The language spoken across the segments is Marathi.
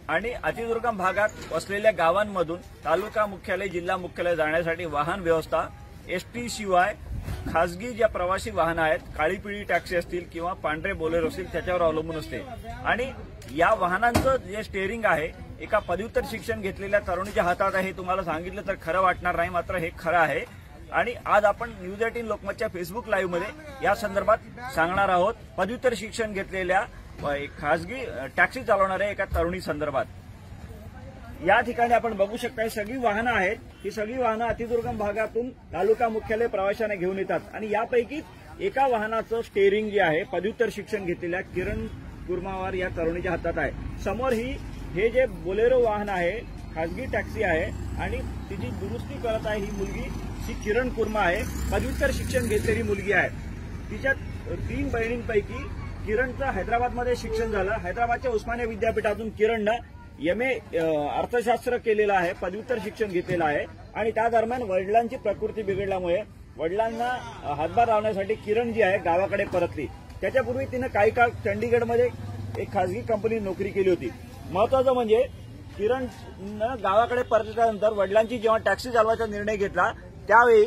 आणि अतिदुर्गम भागात वसलेल्या गावांमधून तालुका मुख्यालय जिल्हा मुख्यालय जाण्यासाठी वाहन व्यवस्था एसटी शिवाय खासगी ज्या प्रवासी वाहनं आहेत, काळी पिळी टॅक्सी असतील किंवा पांढरे बोलेरो असतील, त्याच्यावर अवलंबून असते। आणि या वाहनांचं जे स्टेअरिंग आहे एका पदव्युत्तर शिक्षण घेतलेल्या तरुणीच्या हातात आहे। तुम्हाला सांगितलं तर खरं वाटणार नाही, मात्र हे खरं आहे। आणि आज आपण न्यूज 18 लोकमतच्या फेसबुक लाईव्ह मध्ये या संदर्भात सांगणार आहोत पदव्युत्तर शिक्षण घेतलेल्या खासगी टॅक्सी चालवणाऱ्या एका तरुणी संदर्भात। या ठिकाणी आपण बघू शकता ही सगळी वाहनं आहेत। ही सगळी वाहनं अतिदुर्गम भागातून तालुका मुख्यालय प्रवाशांना घेऊन येतात आणि यापैकी एका वाहनाचं स्टेअरिंग जे आहे पदव्युत्तर शिक्षण घेतलेल्या किरण कुर्मावार या तरुणीच्या हातात आहे। समोर हे जे बोलेरो वाहन आहे, खासगी टॅक्सी आहे आणि तिची दुरुस्ती करत आहे ही मुलगी, ही किरण कुर्मा आहे, पदव्युत्तर शिक्षण घेतलेली मुलगी आहे। तिच्या 3 बहिणींपैकी किरणचं हैदराबादमध्ये शिक्षण झालं। हैदराबादच्या उस्मानिया विद्यापीठातून किरणनं MA अर्थशास्त्र केलेलं आहे, पदव्युत्तर शिक्षण घेतलेलं आहे। आणि त्या दरम्यान वडिलांची प्रकृती बिघडल्यामुळे वडिलांना हातभार लावण्यासाठी किरण जी आहे गावाकडे परतली। त्याच्यापूर्वी तिनं काही काळ चंडीगडमध्ये एक खासगी कंपनीत नोकरी केली होती। महत्वाचं म्हणजे किरणनं गावाकडे परतल्यानंतर वडिलांची जेव्हा टॅक्सी चालवायचा निर्णय घेतला त्यावेळी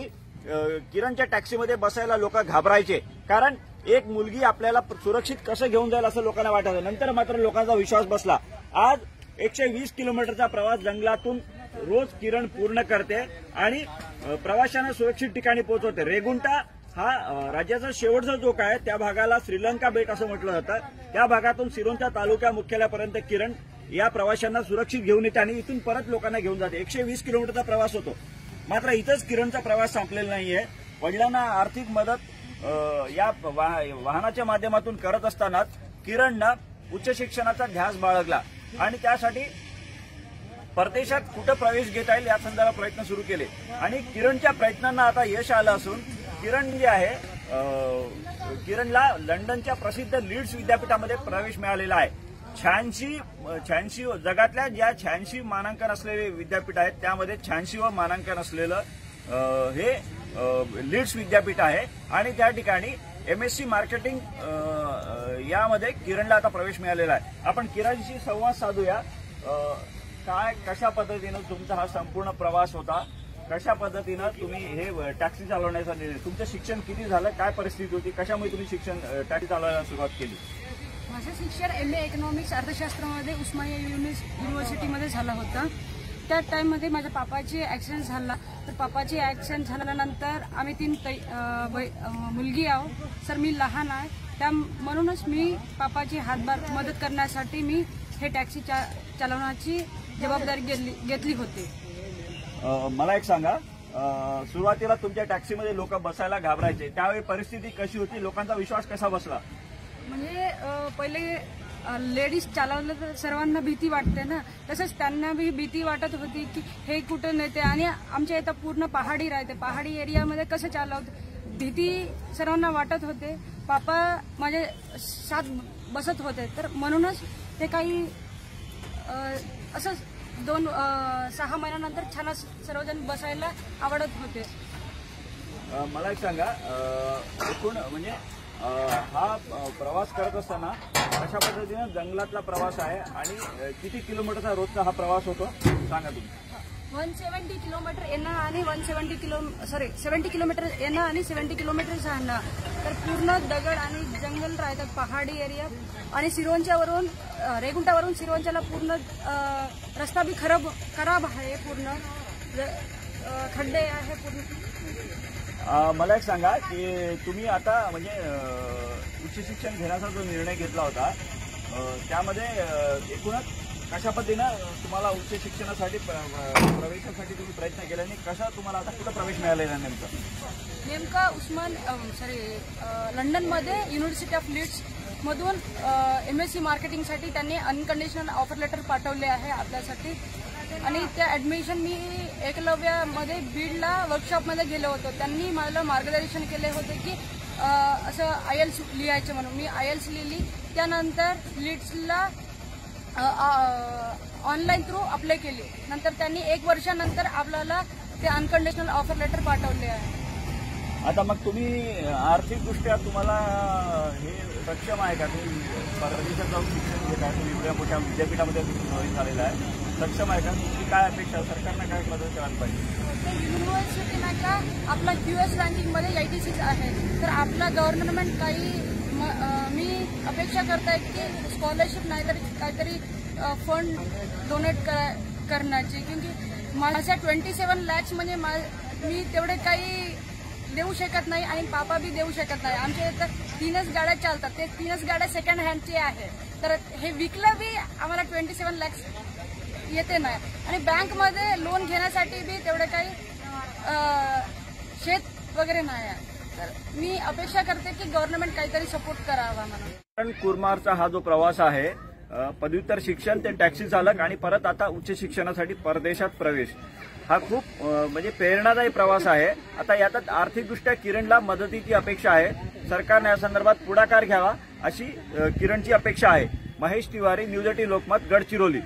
किरणच्या टॅक्सीमध्ये बसायला लोक घाबरायचे, कारण एक मुलगी आपल्याला सुरक्षित कसं घेऊन जाईल असं लोकांना वाटायचं। नंतर मात्र लोकांचा विश्वास बसला। आज 120 किलोमीटरचा प्रवास जंगलातून रोज किरण पूर्ण करते आणि प्रवाशांना सुरक्षित ठिकाणी पोहोचवते। रेगुंटा हा राज्याचा शेवटचा चौक आहे, त्या भागाला श्रीलंका बेट असं म्हटलं जातं। त्या भागातून सिरोंचा तालुका मुख्यालयापर्यंत किरण या प्रवाशांना सुरक्षित घेऊन येते आणि इथून परत लोकांना घेऊन जाते। 120 किलोमीटरचा प्रवास होतो। मात्र इथंच किरणचा प्रवास संपलेला नाहीये। वडिलांना आर्थिक मदत या वाहनाच्या माध्यमातून करत असतानाच किरणनं उच्च शिक्षणाचा ध्यास बाळगला आणि त्यासाठी परदेशात कुठं प्रवेश घेता येईल या संदर्भात प्रयत्न सुरू केले आणि किरणच्या प्रयत्नांना आता यश आलं असून किरण जी आहे किरणला लंडनच्या प्रसिद्ध लीड्स विद्यापीठामध्ये प्रवेश मिळालेला आहे। 86 जगातल्या ज्या 86 मानांकन असलेले विद्यापीठ आहेत त्यामध्ये 86वे मानांकन असलेलं हे लीड्स विद्यापीठ आहे आणि त्या ठिकाणी MSc मार्केटिंग यामध्ये किरणला आता प्रवेश मिळालेला आहे। आपण किरणशी संवाद साधूया। कशा पद्धतीनं तुमचा हा संपूर्ण प्रवास होता, कशा पद्धतीनं तुम्ही हे टॅक्सी चालवण्याचा निर्णय, तुमचं शिक्षण किती झालं, काय परिस्थिती होती, कशामुळे तुम्ही शिक्षण टॅक्सी चालवायला सुरुवात केली? माझं शिक्षण MA इकॉनॉमिक्स अर्थशास्त्रामध्ये उस्मानिया युनिव्हर्सिटीमध्ये झालं होतं। त्या टाइममध्ये माझ्या पापाची ॲक्सिडेंट झाला, तर पापाची ॲक्सिडेंट झाल्यानंतर आम्ही 3 मुलगी आहोत। सर मी लहान आहे, त्या म्हणूनच मी पापाची हातभार मदत करण्यासाठी मी हे टॅक्सी चालवण्याची जबाबदारी घेतली होती। मला एक सांगा, सुरुवातीला तुमच्या टॅक्सीमध्ये लोक बसायला घाबरायचे, त्यावेळी परिस्थिती कशी होती, लोकांचा विश्वास कसा बसला? म्हणजे पहिले लेडीज चालवलं तर सर्वांना भीती वाटते ना, तसंच त्यांना बी भीती वाटत होती की हे कुठं नेते आणि आमच्या इथं पूर्ण पहाडी राहते, पहाडी एरियामध्ये कसं चालवते, भीती सर्वांना वाटत होते। पापा माझे साथ बसत होते, तर म्हणूनच ते काही असं 6 महिन्यानंतर छान सर्वजण बसायला आवडत होते। मला एक सांगा, एकूण म्हणजे हा प्रवास करत असताना अशा पद्धतीनं जंगलातला प्रवास आहे आणि किती किलोमीटरचा रोजचा हा प्रवास होतो सांगा तुम्ही? 170 किलोमीटर येणं आणि 70 किलोमीटर येणं आणि 70 किलोमीटर जाणं, तर पूर्ण दगड आणि जंगल राहतात, पहाडी एरिया आणि सिरोंच्यावरून रेगुंटावरून सिरोंच्याला पूर्ण रस्ता बी खराब आहे, पूर्ण खड्डे आहे पूर्ण। मला एक सांगा की तुम्ही आता म्हणजे उच्च शिक्षण घेण्याचा जो निर्णय घेतला होता त्यामध्ये एकूणच कशा पद्धतीनं तुम्हाला उच्च शिक्षणासाठी प्रवेशासाठी तुम्ही प्रयत्न केला आणि कशा तुम्हाला आता कुठं प्रवेश मिळालेला नेमका लंडनमध्ये युनिव्हर्सिटी ऑफ लीड्स मधून MSc मार्केटिंगसाठी त्यांनी अनकंडिशनल ऑफर लेटर पाठवले आहे आपल्यासाठी आणि त्या ॲडमिशन मी एकलव्यामध्ये बीडला वर्कशॉपमध्ये गेलो होतो। त्यांनी मला मार्गदर्शन केले होते की असं IELTS लिहायचं म्हणून मी IELTS लिहिली। त्यानंतर लीड्सला ऑनलाईन थ्रू अप्लाय केली, नंतर त्यांनी 1 वर्षानंतर आपल्याला ते अनकंडिशनल ऑफर लेटर पाठवले आहे। आता मग तुम्ही आर्थिकदृष्ट्या तुम्हाला हे सक्षम आहे का? तुम्ही परदेशात जाऊन शिक्षण घेत आहे, तुम्ही एवढ्या मोठ्या विद्यापीठामध्ये नोंदणी झालेला आहे, सक्षम आहे का? तुमची काय अपेक्षा, सरकारनं काय मदत करायला पाहिजे? युनिव्हर्सिटी नाही का आपला QS रँकिंगमध्ये 86 आहे, तर आपला गव्हर्नमेंट काही मी अपेक्षा करताय की स्कॉलरशिप नाही तर काहीतरी फंड डोनेट करण्याची, क्योंकि माझ्या 27 lakhs म्हणजे मी तेवढे काही देऊ शकत नाही आणि पापा बी देऊ शकत नाही. आमच्या इथं 3च गाड्या चालतात, ते 3च गाड्या सेकंड हँडची आहे, तर हे विकलं बी आम्हाला 27 lakhs येते नाही. आणि बँकमध्ये लोन घेण्यासाठी बी तेवढे काही शेत वगैरे नाही आहे. तर मी अपेक्षा करते की गव्हर्नमेंट काहीतरी सपोर्ट करावा म्हणून. कारण कुरमारचा हा जो प्रवास आहे, पदव्युत्तर शिक्षण ते टॅक्सी चालक आणि परत आता उच्च शिक्षणासाठी परदेशात प्रवेश, हा खूप म्हणजे प्रेरणादायी प्रवास आहे. आता यात आर्थिकदृष्ट्या किरणला मदतीची अपेक्षा आहे. सरकारने या संदर्भात पुढाकार घ्यावा अशी किरणची अपेक्षा आहे. महेश तिवारी, न्यूज 18 लोकमत, गडचिरोली.